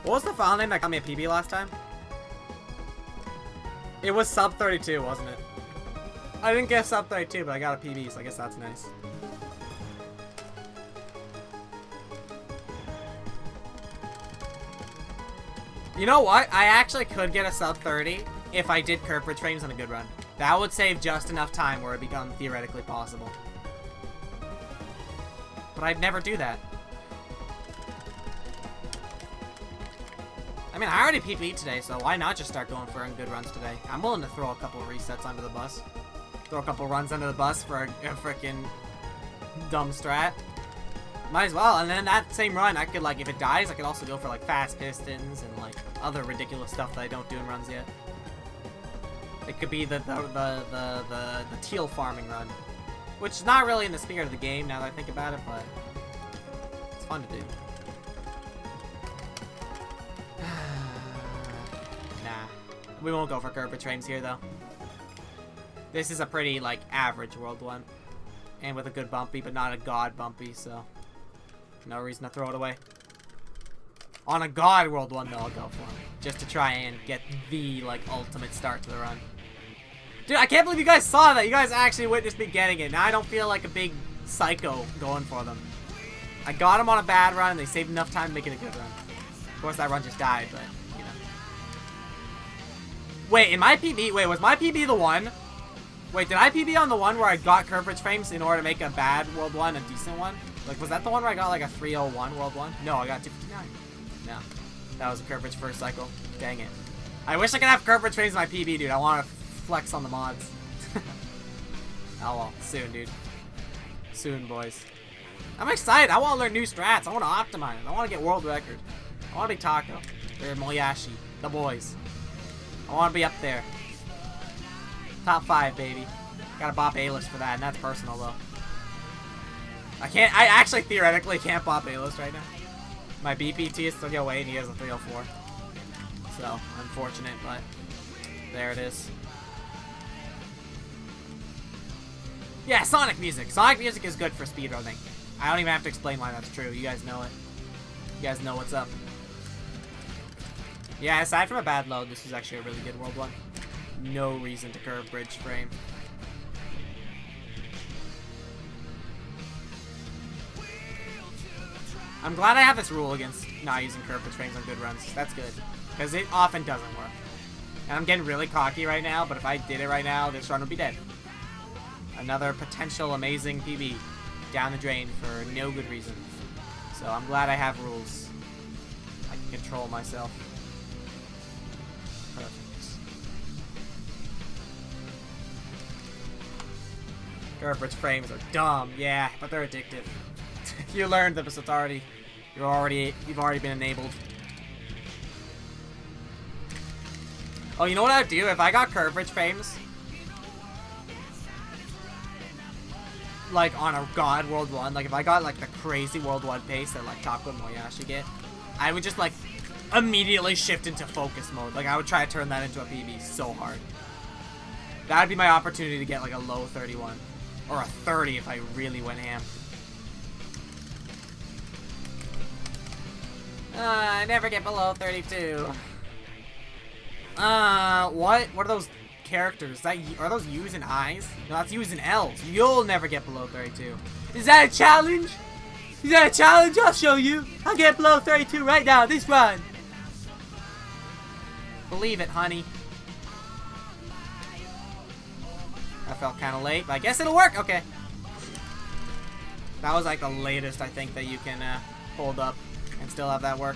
What was the file name that got me a PB last time? It was sub 32, wasn't it? I didn't get sub 32, but I got a PB, so I guess that's nice. You know what? I actually could get a sub 30 if I did Kerpridge frames on a good run. That would save just enough time where it become theoretically possible. But I'd never do that. I mean, I already PB'd today, so why not just start going for good runs today? I'm willing to throw a couple of resets under the bus. Throw a couple runs under the bus for a freaking dumb strat. Might as well. And then that same run, I could, like, if it dies, I could also go for, like, fast pistons and, like, other ridiculous stuff that I don't do in runs yet. It could be the teal farming run. Which is not really in the spirit of the game now that I think about it, but it's fun to do. Nah. We won't go for Kerpridge frames here, though. This is a pretty, like, average world one. And with a good bumpy, but not a god bumpy, so no reason to throw it away. On a god world one, though, I'll go for it. Just to try and get the, like, ultimate start to the run. Dude, I can't believe you guys saw that. You guys actually witnessed me getting it. Now I don't feel like a big psycho going for them. I got them on a bad run, and they saved enough time to make it a good run. Of course, that run just died, but, you know. Wait, in my PB... Wait, was my PB the one? Wait, did I PB on the one where I got Kerpridge frames in order to make a bad world one a decent one? Like, was that the one where I got, like, a 301 world one? No, I got 259. No. That was a Kerpridge first cycle. Dang it. I wish I could have Kerpridge frames in my PB, dude. I want to flex on the mods. Oh, well. Soon, dude. Soon, boys. I'm excited. I want to learn new strats. I want to optimize. I want to get world record. I want to be Taco. Or Moyashi. The boys. I want to be up there. Top 5, baby. Gotta bop A-list for that, and that's personal, though. I actually theoretically can't bop A-list right now. My BPT is 308 and he has a 304. So, unfortunate, but there it is. Yeah, Sonic music. Sonic music is good for speedrunning. I don't even have to explain why that's true. You guys know it. You guys know what's up. Yeah, aside from a bad load, this is actually a really good world one. No reason to curve bridge frame. I'm glad I have this rule against not using curve bridge frames on good runs. That's good. Because it often doesn't work. And I'm getting really cocky right now, but if I did it right now, this run would be dead. Another potential amazing PB down the drain for no good reason. So I'm glad I have rules. I can control myself. Perfect. Curve bridge frames are dumb, yeah, but they're addictive. You learned them, so it's already, you've already been enabled. Oh, you know what I'd do if I got curve bridge frames? Like on a god world one, like if I got like the crazy world one pace that like Taco and Moyashi get, I would just like immediately shift into focus mode. Like I would try to turn that into a PB so hard. That would be my opportunity to get like a low 31. Or a 30 if I really went ham. I never get below 32. What? What are those characters? Are those U's and I's? No, that's U's and L's. You'll never get below 32. Is that a challenge? Is that a challenge? I'll show you. I'll get below 32 right now, this run. Believe it, honey. I felt kind of late, but I guess it'll work. Okay. That was like the latest I think that you can hold up and still have that work.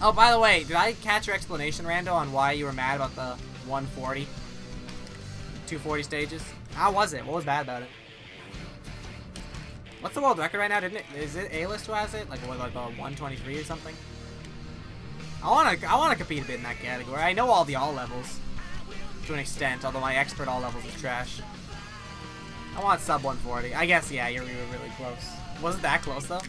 Oh, by the way, did I catch your explanation, Rando, on why you were mad about the 140? 240 stages? How was it? What was bad about it? What's the world record right now? Is it A-list who has it? Like what, like 123 or something? I wanna compete a bit in that category. I know all the all levels. To an extent, although my expert all levels is trash. I want sub 140. I guess, yeah, you were really close. Wasn't that close, though?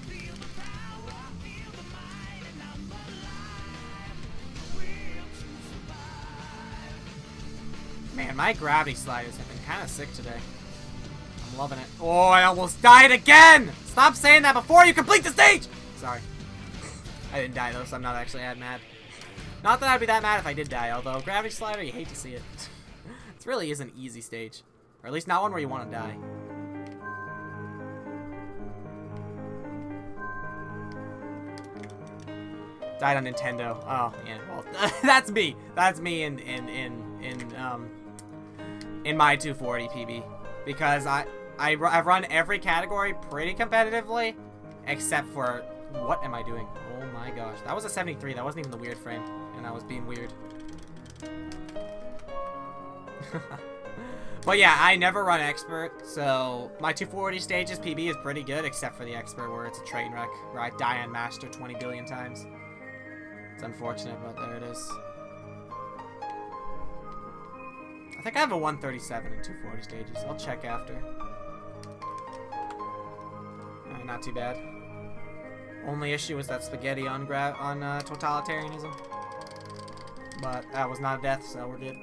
Man, my gravity sliders have been kind of sick today. I'm loving it. Oh, I almost died again! Stop saying that before you complete the stage! Sorry. I didn't die though, so I'm not actually that mad. Not that I'd be that mad if I did die, although Gravity Slider, you hate to see it. It really is an easy stage. Or at least not one where you want to die. Died on Nintendo. Oh, yeah, well, that's me. That's me in my 240 PB. Because I've run every category pretty competitively, except for, what am I doing? Oh my gosh. That was a 73. That wasn't even the weird frame. And I was being weird. But yeah, I never run expert, so my 240 stages PB is pretty good, except for the expert where it's a train wreck, where I die on master 20 billion times. It's unfortunate, but there it is. I think I have a 137 in 240 stages. I'll check after. Not too bad. Only issue was that spaghetti on totalitarianism. But that was not a death, so we're good.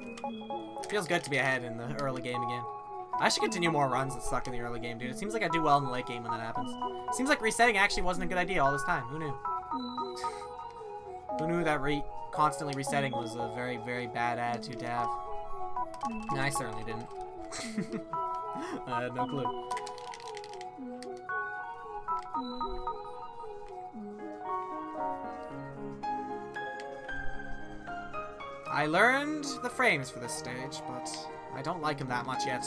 Feels good to be ahead in the early game again. I should continue more runs that suck in the early game, dude. It seems like I do well in the late game when that happens. It seems like resetting actually wasn't a good idea all this time. Who knew? Who knew that constantly resetting was a very, very bad attitude to have? No, I certainly didn't. I had no clue. I learned the frames for this stage, but I don't like them that much yet.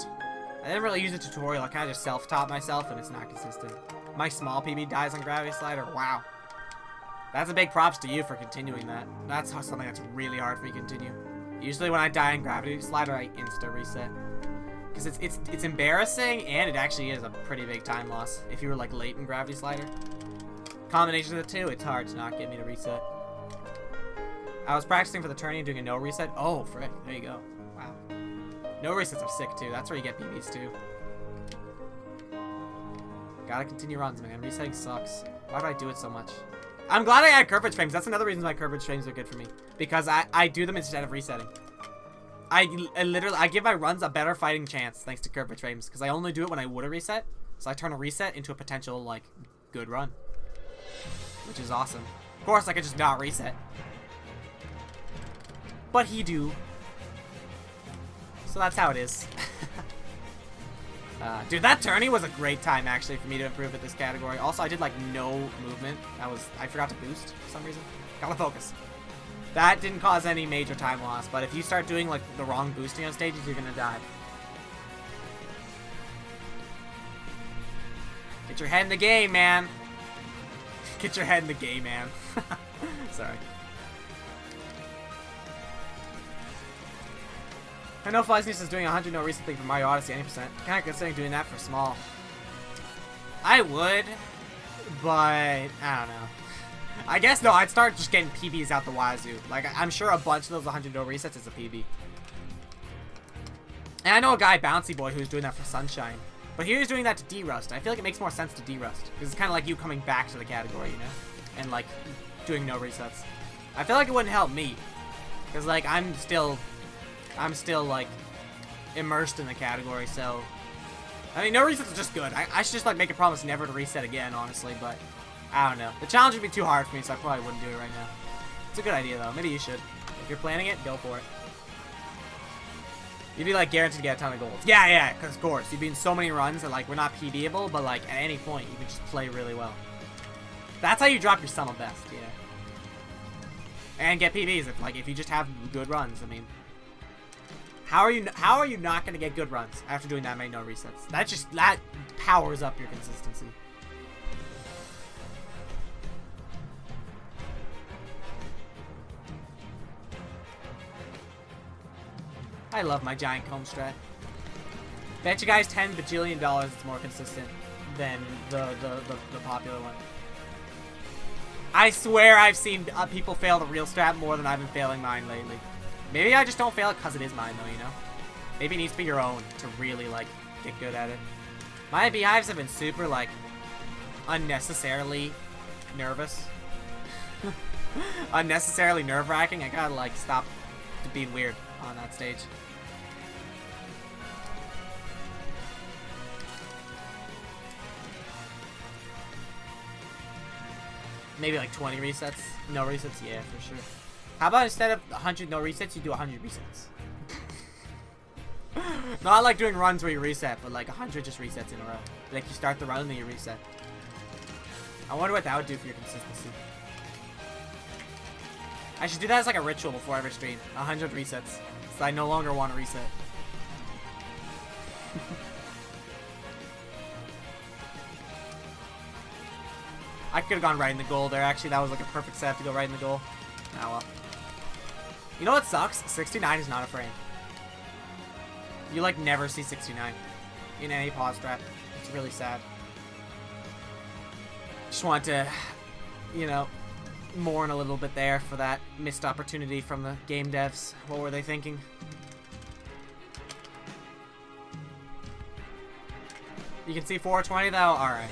I didn't really use a tutorial. I kind of just self-taught myself, and it's not consistent. My small PB dies on Gravity Slider. Wow. That's a big props to you for continuing that. That's something that's really hard for me to continue. Usually when I die on Gravity Slider, I insta-reset. Because it's embarrassing, and it actually is a pretty big time loss if you were like late in Gravity Slider. Combination of the two, it's hard to not get me to reset. I was practicing for the tourney and doing a no reset. Oh, frick. There you go. Wow. No resets are sick, too. That's where you get PBs, too. Gotta continue runs, man. Resetting sucks. Why do I do it so much? I'm glad I had curvature frames. That's another reason why curvature frames are good for me. Because I do them instead of resetting. I literally, I give my runs a better fighting chance thanks to curvature frames. Because I only do it when I would have reset. So I turn a reset into a potential, like, good run. Which is awesome. Of course, I could just not reset. But he do. So that's how it is. Dude, that tourney was a great time, actually, for me to improve at this category. Also, I did, like, no movement. I forgot to boost for some reason. Gotta focus. That didn't cause any major time loss, but if you start doing, like, the wrong boosting on stages, you're gonna die. Get your head in the game, man. Get your head in the game, man. Sorry. I know Fliesnews is doing 100 no reset thing for Mario Odyssey 90%. Kind of considering doing that for small. I would, but I don't know. I guess no, I'd start just getting PBs out the wazoo. Like, I'm sure a bunch of those 100 no resets is a PB. And I know a guy, Bouncy Boy, who's doing that for Sunshine. But he was doing that to D-Rust. I feel like it makes more sense to D-Rust. Because it's kind of like you coming back to the category, you know? And, like, doing no resets. I feel like it wouldn't help me. Because, like, I'm still, like, immersed in the category, so... I mean, no resets is just good. I should just, like, make a promise never to reset again, honestly, but... I don't know. The challenge would be too hard for me, so I probably wouldn't do it right now. It's a good idea, though. Maybe you should. If you're planning it, go for it. You'd be, like, guaranteed to get a ton of golds. Yeah, because, of course. You'd be in so many runs that, like, we're not PBable, but, like, at any point, you can just play really well. That's how you drop your sum of best, yeah. And get PBs, if you just have good runs, I mean... How are you not gonna get good runs after doing that many no resets? That powers up your consistency. I love my giant comb strat. Bet you guys $10 bajillion it's more consistent than the popular one. I swear I've seen people fail the real strat more than I've been failing mine lately. Maybe I just don't fail it because it is mine, though, you know? Maybe it needs to be your own to really, like, get good at it. My beehives have been super, like, unnecessarily nervous. Unnecessarily nerve-wracking. I gotta, like, stop being weird on that stage. Maybe like 20 resets. No resets? Yeah, for sure. How about instead of 100 no resets, you do 100 resets? Not like doing runs where you reset, but like 100 just resets in a row. Like you start the run and then you reset. I wonder what that would do for your consistency. I should do that as like a ritual before every stream. 100 resets. So I no longer want to reset. I could have gone right in the goal there. Actually, that was like a perfect setup to go right in the goal. Oh well. You know what sucks? 69 is not a frame. You like never see 69 in any pause strat. It's really sad. Just want to, you know, mourn a little bit there for that missed opportunity from the game devs. What were they thinking? You can see 420 though? Alright, alright.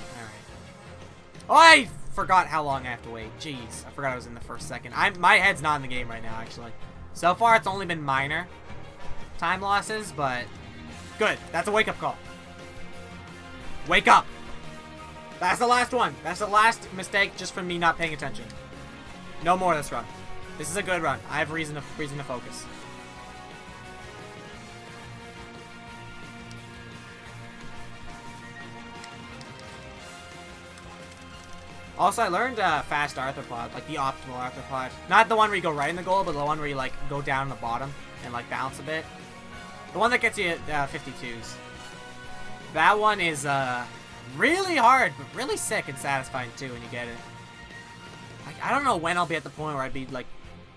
Oh, I forgot how long I have to wait. Jeez, I forgot I was in the first second. My head's not in the game right now, actually. So far, it's only been minor time losses, but good. That's a wake-up call. Wake up! That's the last one. That's the last mistake just from me not paying attention. No more of this run. This is a good run. I have reason to focus. Also, I learned fast arthropod, like the optimal arthropod. Not the one where you go right in the goal, but the one where you like go down the bottom and like bounce a bit. The one that gets you 52s. That one is really hard, but really sick and satisfying too when you get it. Like, I don't know when I'll be at the point where I'd be like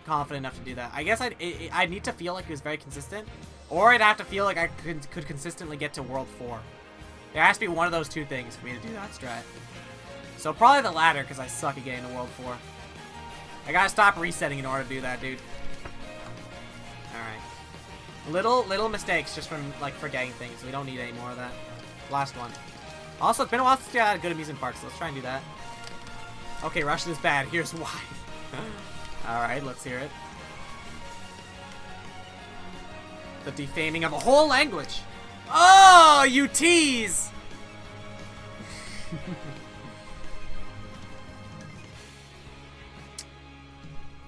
confident enough to do that. I guess I'd need to feel like it was very consistent, or I'd have to feel like I could consistently get to World 4. There has to be one of those two things for me to do that strat. So probably the latter, because I suck at getting to World 4. I gotta stop resetting in order to do that, dude. Alright. Little mistakes just from, like, forgetting things. We don't need any more of that. Last one. Also, it's been a while since we had a good amusement park, so let's try and do that. Okay, Russian is bad. Here's why. Alright, let's hear it. The defaming of a whole language. Oh, you tease!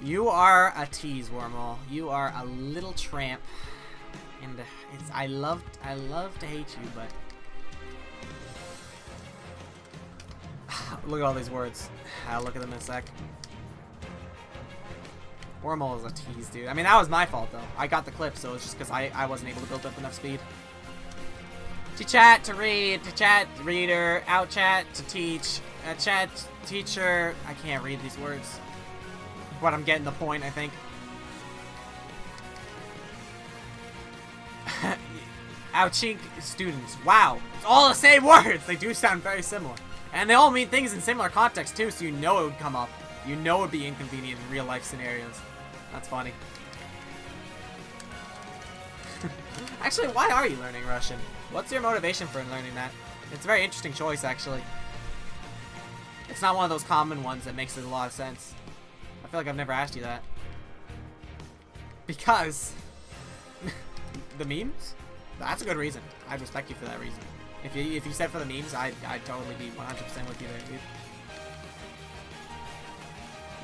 You are a tease, Wormhole. You are a little tramp, and I love to hate you, but look at all these words. I'll look at them in a sec. Wormhole is a tease, dude. I mean, that was my fault though. I got the clip, so it's just because I wasn't able to build up enough speed. To chat, to read, to chat, reader, out chat, to teach, chat, teacher. I can't read these words. But I'm getting the point, I think. Ouchink students. Wow. It's all the same words. They do sound very similar. And they all mean things in similar contexts, too, so you know it would come up. You know it would be inconvenient in real-life scenarios. That's funny. Actually, why are you learning Russian? What's your motivation for learning that? It's a very interesting choice, actually. It's not one of those common ones that makes a lot of sense. I feel like I've never asked you that. Because the memes? That's a good reason. I respect you for that reason. If you said for the memes, I'd totally be 100% with you there, dude.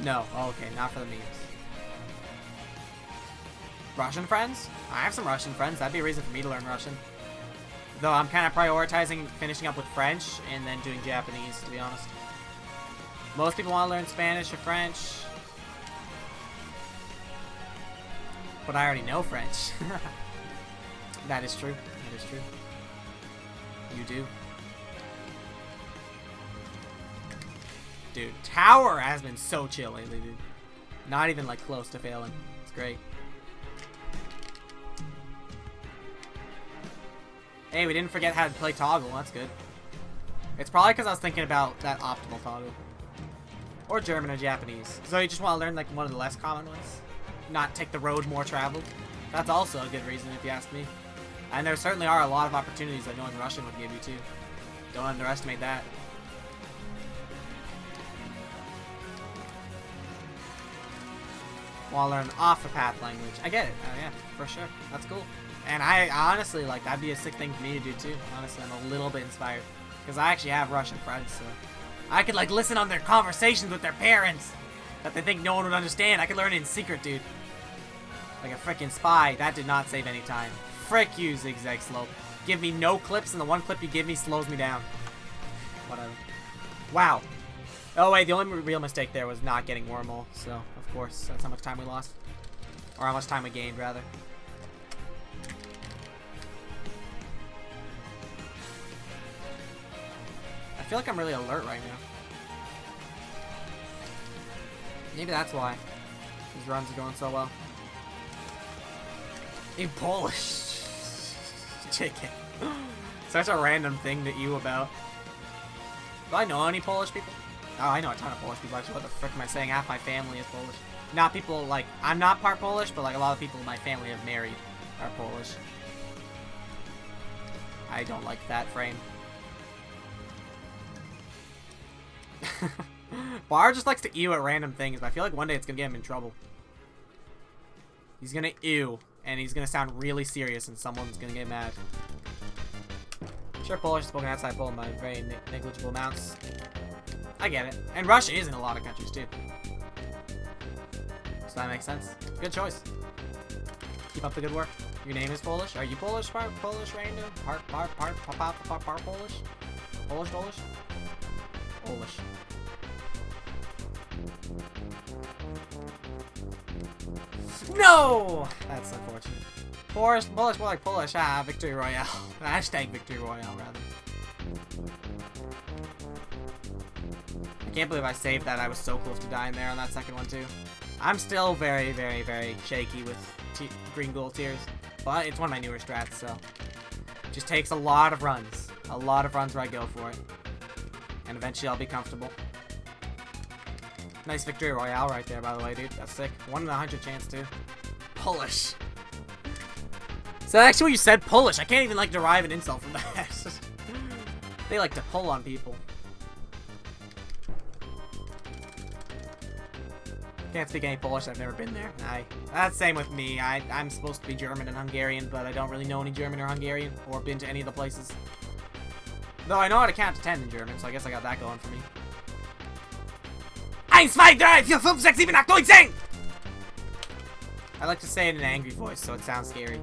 No. Oh, okay, not for the memes. Russian friends? I have some Russian friends. That'd be a reason for me to learn Russian. Though I'm kind of prioritizing finishing up with French and then doing Japanese, to be honest. Most people want to learn Spanish or French. But I already know French. That is true. That is true. You do. Dude, Tower has been so chill lately, dude. Not even, like, close to failing. It's great. Hey, we didn't forget how to play toggle. That's good. It's probably because I was thinking about that optimal toggle. Or German or Japanese. So you just want to learn, like, one of the less common ones? Not take the road more traveled? That's also a good reason, if you ask me. And there certainly are a lot of opportunities that knowing Russian would give you, too. Don't underestimate that. Want to learn off-the-path language. I get it. Yeah, for sure. That's cool. And I honestly, like, that'd be a sick thing for me to do, too. Honestly, I'm a little bit inspired. Because I actually have Russian friends, so I could, like, listen on their conversations with their parents that they think no one would understand. I could learn it in secret, dude. Like a freaking spy. That did not save any time. Frick you, Zigzag Slope. Give me no clips, and the one clip you give me slows me down. Whatever. Wow. Oh, wait, the only real mistake there was not getting Wormhole. So, of course, that's how much time we lost. Or how much time we gained, rather. I feel like I'm really alert right now. Maybe that's why these runs are going so well. In Polish. Chicken. Such a random thing to you about. Do I know any Polish people? Oh, I know a ton of Polish people, actually. What the frick am I saying? Half my family is Polish. Not people, like, I'm not part Polish, but, like, a lot of people in my family have married are Polish. I don't like that frame. Bar just likes to ew at random things, but I feel like one day it's gonna get him in trouble. He's gonna ew, and he's gonna sound really serious, and someone's gonna get mad. Sure, Polish is spoken outside Poland by very negligible amounts. I get it. And Russian is in a lot of countries, too. So that makes sense. Good choice. Keep up the good work. Your name is Polish? Are you Polish? Polish random? Part Polish? Polish? Polish. No! That's unfortunate. Polish, more like Polish. Ah, Victory Royale. Hashtag Victory Royale, rather. I can't believe I saved that. I was so close to dying there on that second one, too. I'm still very, very, very shaky with green gold tiers. But it's one of my newer strats, so. It just takes a lot of runs. A lot of runs where I go for it. And eventually I'll be comfortable. Nice Victory Royale right there, by the way, dude. That's sick. 1 in 100 chance, too. Polish. So actually you said Polish. I can't even, like, derive an insult from that. They like to pull on people. Can't speak any Polish. I've never been there. That's same with me. I'm supposed to be German and Hungarian, but I don't really know any German or Hungarian or been to any of the places. Though I know how to count to 10 in German, so I guess I got that going for me. 1, 2, 3, 4, 5, 6, 7, 8, 9, 10! I like to say it in an angry voice, so it sounds scary.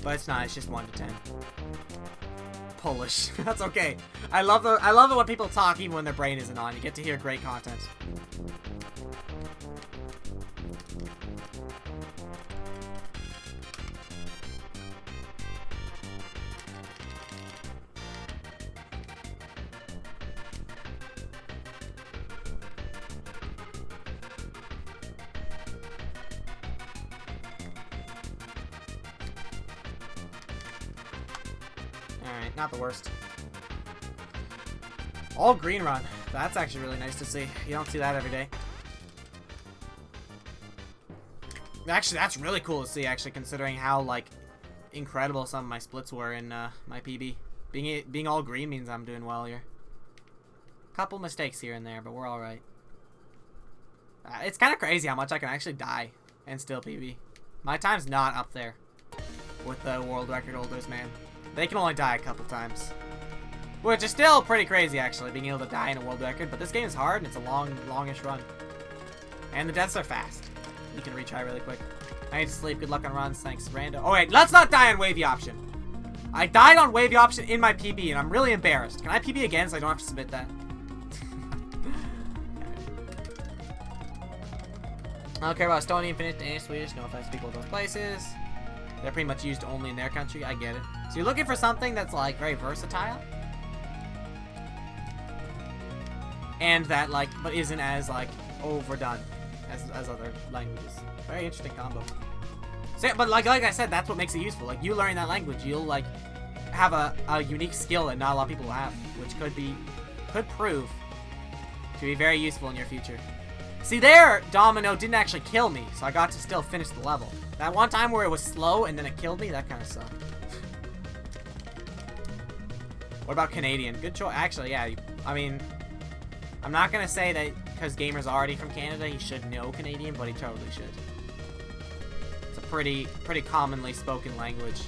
But it's not, it's just 1 to 10. Polish. That's okay. I love it when people talk even when their brain isn't on. You get to hear great content. Alright, not the worst. All green run. That's actually really nice to see. You don't see that every day. Actually, that's really cool to see, actually, considering how, like, incredible some of my splits were in my PB. Being all green means I'm doing well here. Couple mistakes here and there, but we're alright. It's kind of crazy how much I can actually die and still PB. My time's not up there with the world record holders, man. They can only die a couple times. Which is still pretty crazy, actually, being able to die in a world record. But this game is hard, and it's a longish run. And the deaths are fast. You can retry really quick. I need to sleep. Good luck on runs. Thanks, Rando. Oh, wait. Let's not die on wavy option. I died on wavy option in my PB, and I'm really embarrassed. Can I PB again so I don't have to submit that? I don't care about Estonian, Finnish, Danish, Swedish. No offense to people of those places. They're pretty much used only in their country. I get it. So you're looking for something that's, like, very versatile. And that, like, but isn't as, like, overdone as other languages. Very interesting combo. So, but like I said, that's what makes it useful. Like, you learn that language, you'll, like, have a unique skill that not a lot of people will have. Which could prove to be very useful in your future. See, there, Domino didn't actually kill me, so I got to still finish the level. That one time where it was slow and then it killed me, that kind of sucked. What about Canadian? Good choice. Actually, yeah. I mean, I'm not going to say that because Gamer's already from Canada, he should know Canadian, but he totally should. It's a pretty commonly spoken language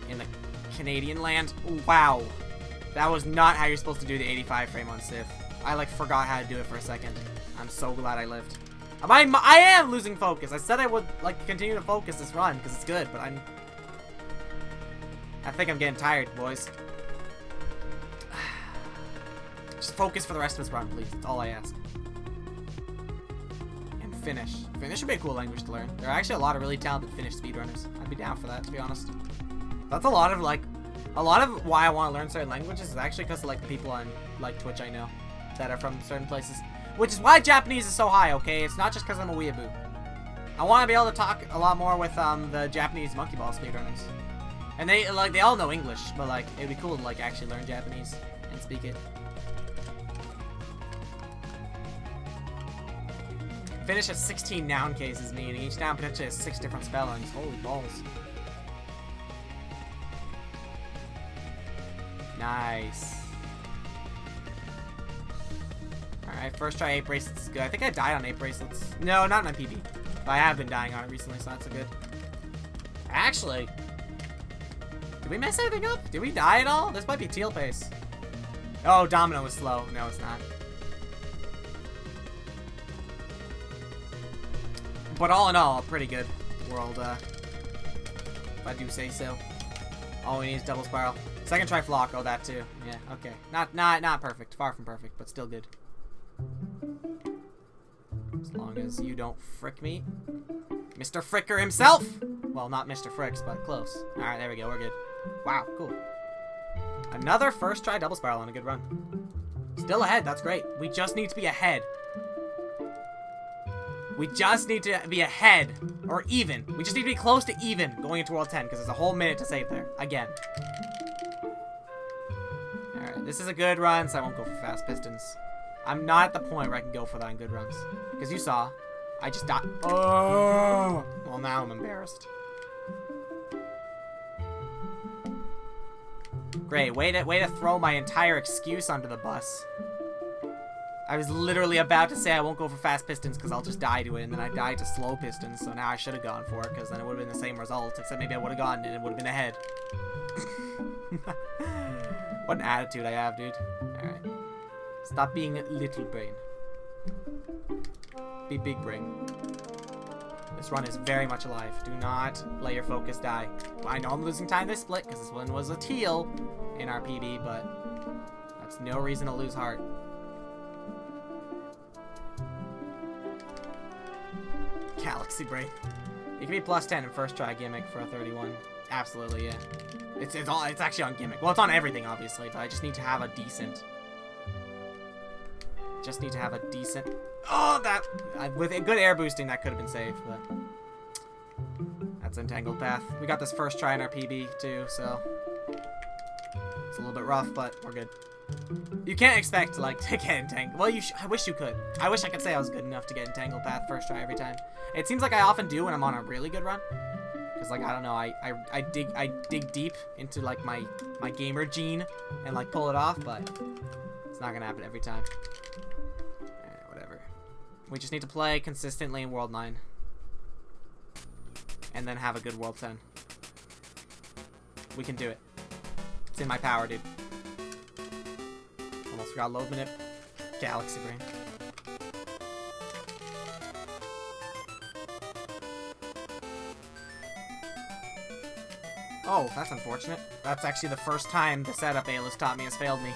in the Canadian land. Ooh, wow. That was not how you're supposed to do the 85 frame on Civ. I like forgot how to do it for a second. I'm so glad I lived. I am losing focus. I said I would like continue to focus this run because it's good, but I think I'm getting tired, boys. Just focus for the rest of this run, please. That's all I ask. And Finnish. Finnish would be a cool language to learn. There are actually a lot of really talented Finnish speedrunners. I'd be down for that, to be honest. That's a lot of why I want to learn certain languages is actually because of like the people on like Twitch I know that are from certain places. Which is why Japanese is so high, okay? It's not just because I'm a weeaboo. I want to be able to talk a lot more with the Japanese monkey ball speedrunners. And they all know English, but like it'd be cool to like actually learn Japanese and speak it. Finnish has 16 noun cases, meaning each noun potentially has 6 different spellings. Holy balls. Nice. Alright, first try 8 bracelets is good. I think I died on 8 bracelets. No, not in my PB. But I have been dying on it recently, so that's a good. Actually, did we mess anything up? Did we die at all? This might be teal pace. Oh, Domino was slow. No, it's not. But all in all, a pretty good world, if I do say so. All we need is double spiral. Second try flock. Oh, that too. Yeah, okay. Not perfect. Far from perfect, but still good. As long as you don't frick me. Mr. Fricker himself! Well, not Mr. Fricks, but close. Alright, there we go. We're good. Wow, cool. Another first try double spiral on a good run. Still ahead. That's great. We just need to be ahead. We just need to be ahead, or even. We just need to be close to even going into World 10, because there's a whole minute to save there. Again. Alright, this is a good run, so I won't go for fast pistons. I'm not at the point where I can go for that on good runs. Because you saw, I just died. Oh! Well, now I'm embarrassed. Great, way to throw my entire excuse under the bus. I was literally about to say I won't go for fast pistons because I'll just die to it, and then I died to slow pistons, so now I should have gone for it because then it would have been the same result, except maybe I would have gotten it and it would have been ahead. What an attitude I have, dude. Alright. Stop being little brain. Be big brain. This run is very much alive. Do not let your focus die. I know I'm losing time this split because this one was a teal in our PB, but that's no reason to lose heart. Galaxy Brain. You can be plus 10 in first try gimmick for a 31. Absolutely, yeah. It's actually on gimmick. Well, it's on everything, obviously, but I just need to have a decent. Oh, with a good air boosting, that could have been saved, but that's Entangled Path. We got this first try in our PB too, so it's a little bit rough, but we're good. You can't expect like to get entangled. Well, I wish you could. I wish I could say I was good enough to get Entangled Path first try every time. It seems like I often do when I'm on a really good run. Cause like I don't know, I dig deep into like my gamer gene and like pull it off, but it's not gonna happen every time. Whatever. We just need to play consistently in World 9, and then have a good World 10. We can do it. It's in my power, dude. Almost forgot load minute. Galaxy Brain. Oh, that's unfortunate. That's actually the first time the setup Ayla's taught me has failed me.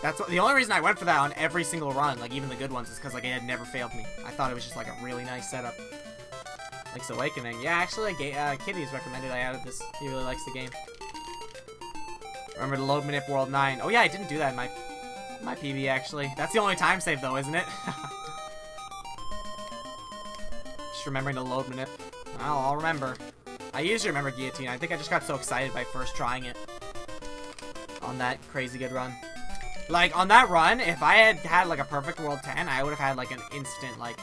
That's the only reason I went for that on every single run, like even the good ones, is because like it had never failed me. I thought it was just like a really nice setup. Link's Awakening. Yeah, actually, Kitty's recommended I added this. He really likes the game. Remember to load manip World 9. Oh yeah, I didn't do that in my PB actually. That's the only time save though, isn't it? Just remembering to load manip. Well, I'll remember. I usually remember Guillotine. I think I just got so excited by first trying it on that crazy good run. Like, on that run, if I had like a perfect World 10, I would have had like an instant, like,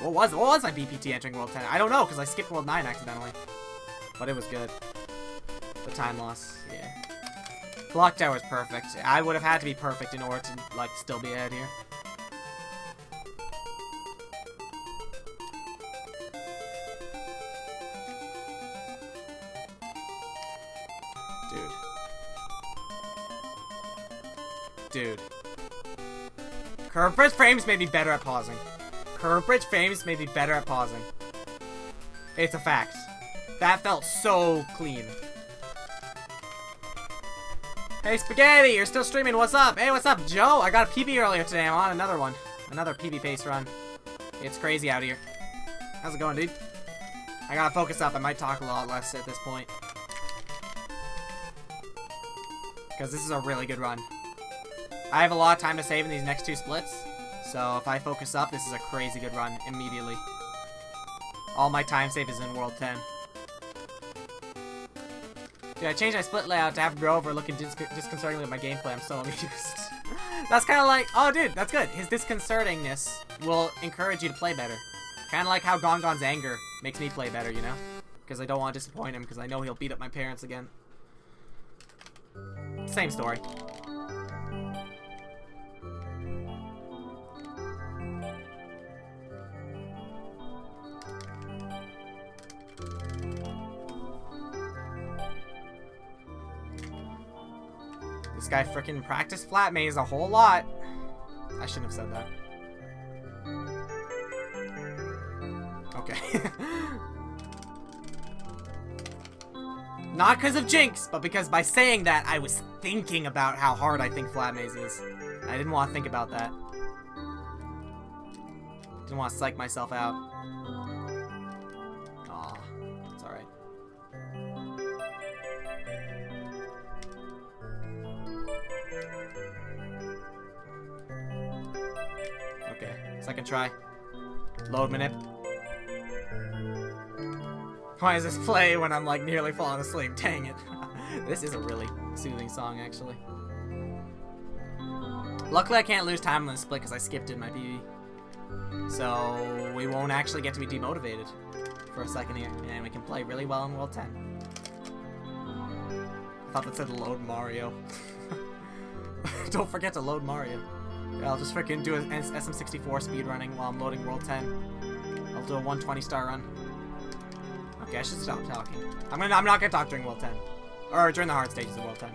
what was my BPT entering World 10? I don't know, because I skipped World 9 accidentally. But it was good. The time loss, yeah. Clock Tower is perfect. I would have had to be perfect in order to, like, still be ahead here. dude. Curve bridge frames may be better at pausing. Curve bridge frames may be better at pausing. It's a fact. That felt so clean. Hey, Spaghetti, you're still streaming. What's up? Hey, what's up, Joe? I got a PB earlier today. I'm on another one. Another PB pace run. It's crazy out here. How's it going, dude? I gotta focus up. I might talk a lot less at this point. Because this is a really good run. I have a lot of time to save in these next 2 splits. So if I focus up, this is a crazy good run immediately. All my time save is in World 10. Dude, I changed my split layout to have Grover looking disconcertingly at my gameplay. I'm so amused. That's kind of like, oh dude, that's good. His disconcertingness will encourage you to play better. Kind of like how Gongon's anger makes me play better, you know? Because I don't want to disappoint him, because I know he'll beat up my parents again. Same story. This guy frickin' practiced flat maze a whole lot. I shouldn't have said that. Okay. Not because of Jinx, but because by saying that, I was thinking about how hard I think flat maze is. I didn't want to think about that. Didn't want to psych myself out. Aw, it's alright. Okay, second try. Load manip. Why does this play when I'm like nearly falling asleep? Dang it. This is a really soothing song, actually. Luckily, I can't lose time on the split because I skipped in my PB. So we won't actually get to be demotivated for a second here, and we can play really well in World 10. I thought that said load Mario. Don't forget to load Mario. Yeah, I'll just freaking do an SM64 speedrunning while I'm loading World 10. I'll do a 120 star run. Okay, I should stop talking. I'm not gonna talk during World 10. Or during the hard stages of World 10.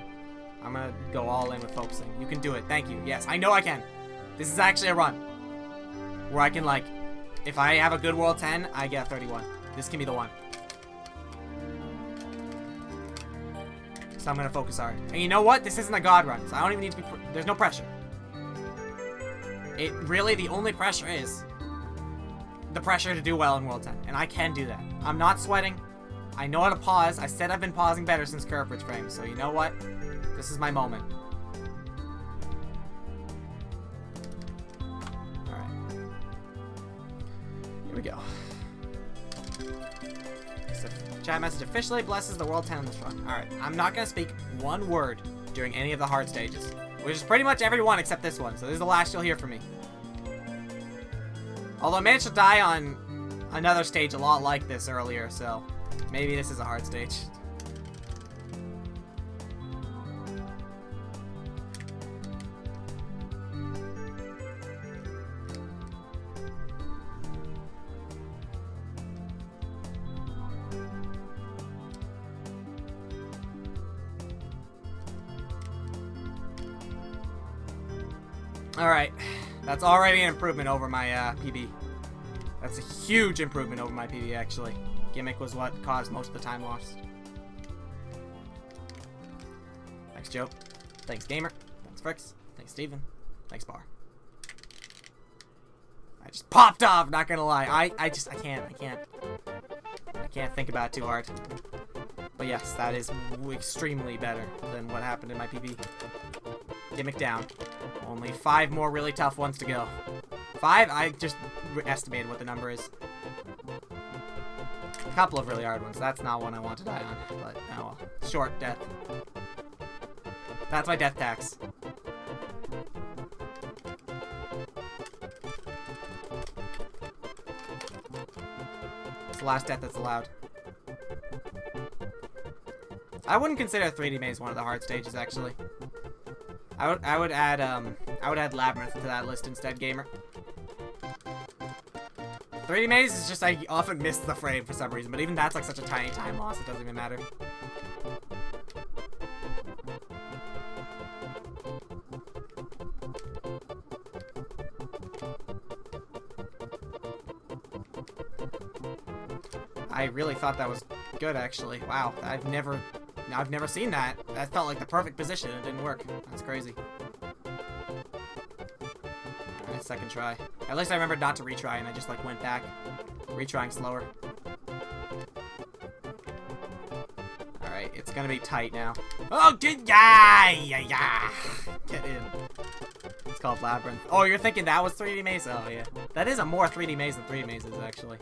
I'm gonna go all in with focusing. You can do it. Thank you. Yes, I know I can. This is actually a run. Where I can, like, if I have a good World 10, I get 31. This can be the one. So I'm gonna focus hard. And you know what? This isn't a god run, so I don't even need to be... There's no pressure. It really, the only pressure is the pressure to do well in World 10. And I can do that. I'm not sweating. I know how to pause. I said I've been pausing better since curve bridge frame. So you know what? This is my moment. Alright. Here we go. So, chat message officially blesses the World 10 in this run. Alright. I'm not going to speak one word during any of the hard stages. Which is pretty much every one except this one. So this is the last you'll hear from me. Although I managed to die on another stage a lot like this earlier, so maybe this is a hard stage. Alright, that's already an improvement over my PB. That's a huge improvement over my PB, actually. Gimmick was what caused most of the time lost. Thanks, Joe. Thanks, Gamer. Thanks, Fricks. Thanks, Steven. Thanks, Bar. I just popped off, not gonna lie. I can't think about it too hard. But yes, that is extremely better than what happened in my PB. Gimmick down. Only 5 more really tough ones to go. 5? I just estimated what the number is. A couple of really hard ones. That's not one I want to die on. But, oh well. Short death. That's my death tax. It's the last death that's allowed. I wouldn't consider 3D Maze one of the hard stages, actually. I would add Labyrinth to that list instead, Gamer. 3D Maze is just, I often miss the frame for some reason, but even that's like such a tiny time loss, it doesn't even matter. I really thought that was good, actually. Wow, I've never seen that. That felt like the perfect position. It didn't work. That's crazy. Alright, second try. At least I remembered not to retry, and I just like went back, retrying slower. Alright, it's gonna be tight now. Oh, yeah. Get in. It's called Labyrinth. Oh, you're thinking that was 3D Maze? Oh, yeah. That is a more 3D Maze than 3D Mazes, actually.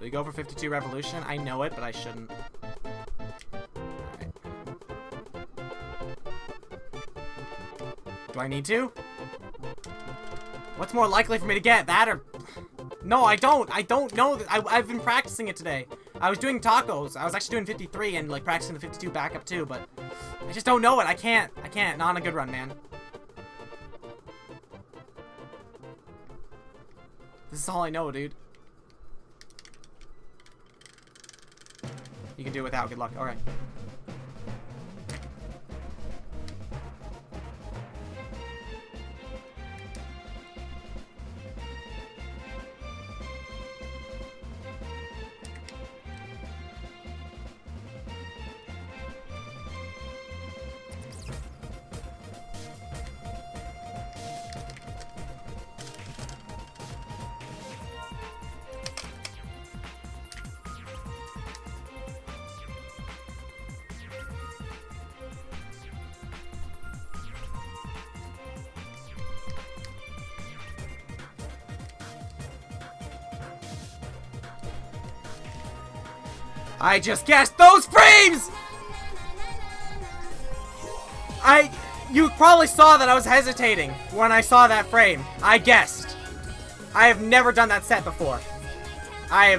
We go for 52 Revolution. I know it, but I shouldn't. Alright. Do I need to? What's more likely for me to get? That or... No, I don't. I don't know. I've been practicing it today. I was doing tacos. I was actually doing 53 and like practicing the 52 backup too, but I just don't know it. I can't. Not on a good run, man. This is all I know, dude. You can do it without. Good luck. All right. I just guessed those frames! You probably saw that I was hesitating when I saw that frame. I guessed. I have never done that set before. I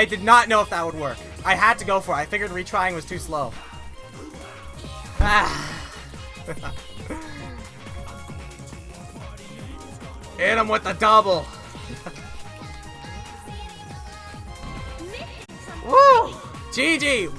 did not know if that would work. I had to go for it. I figured retrying was too slow. Hit him with the double. Woo! GG!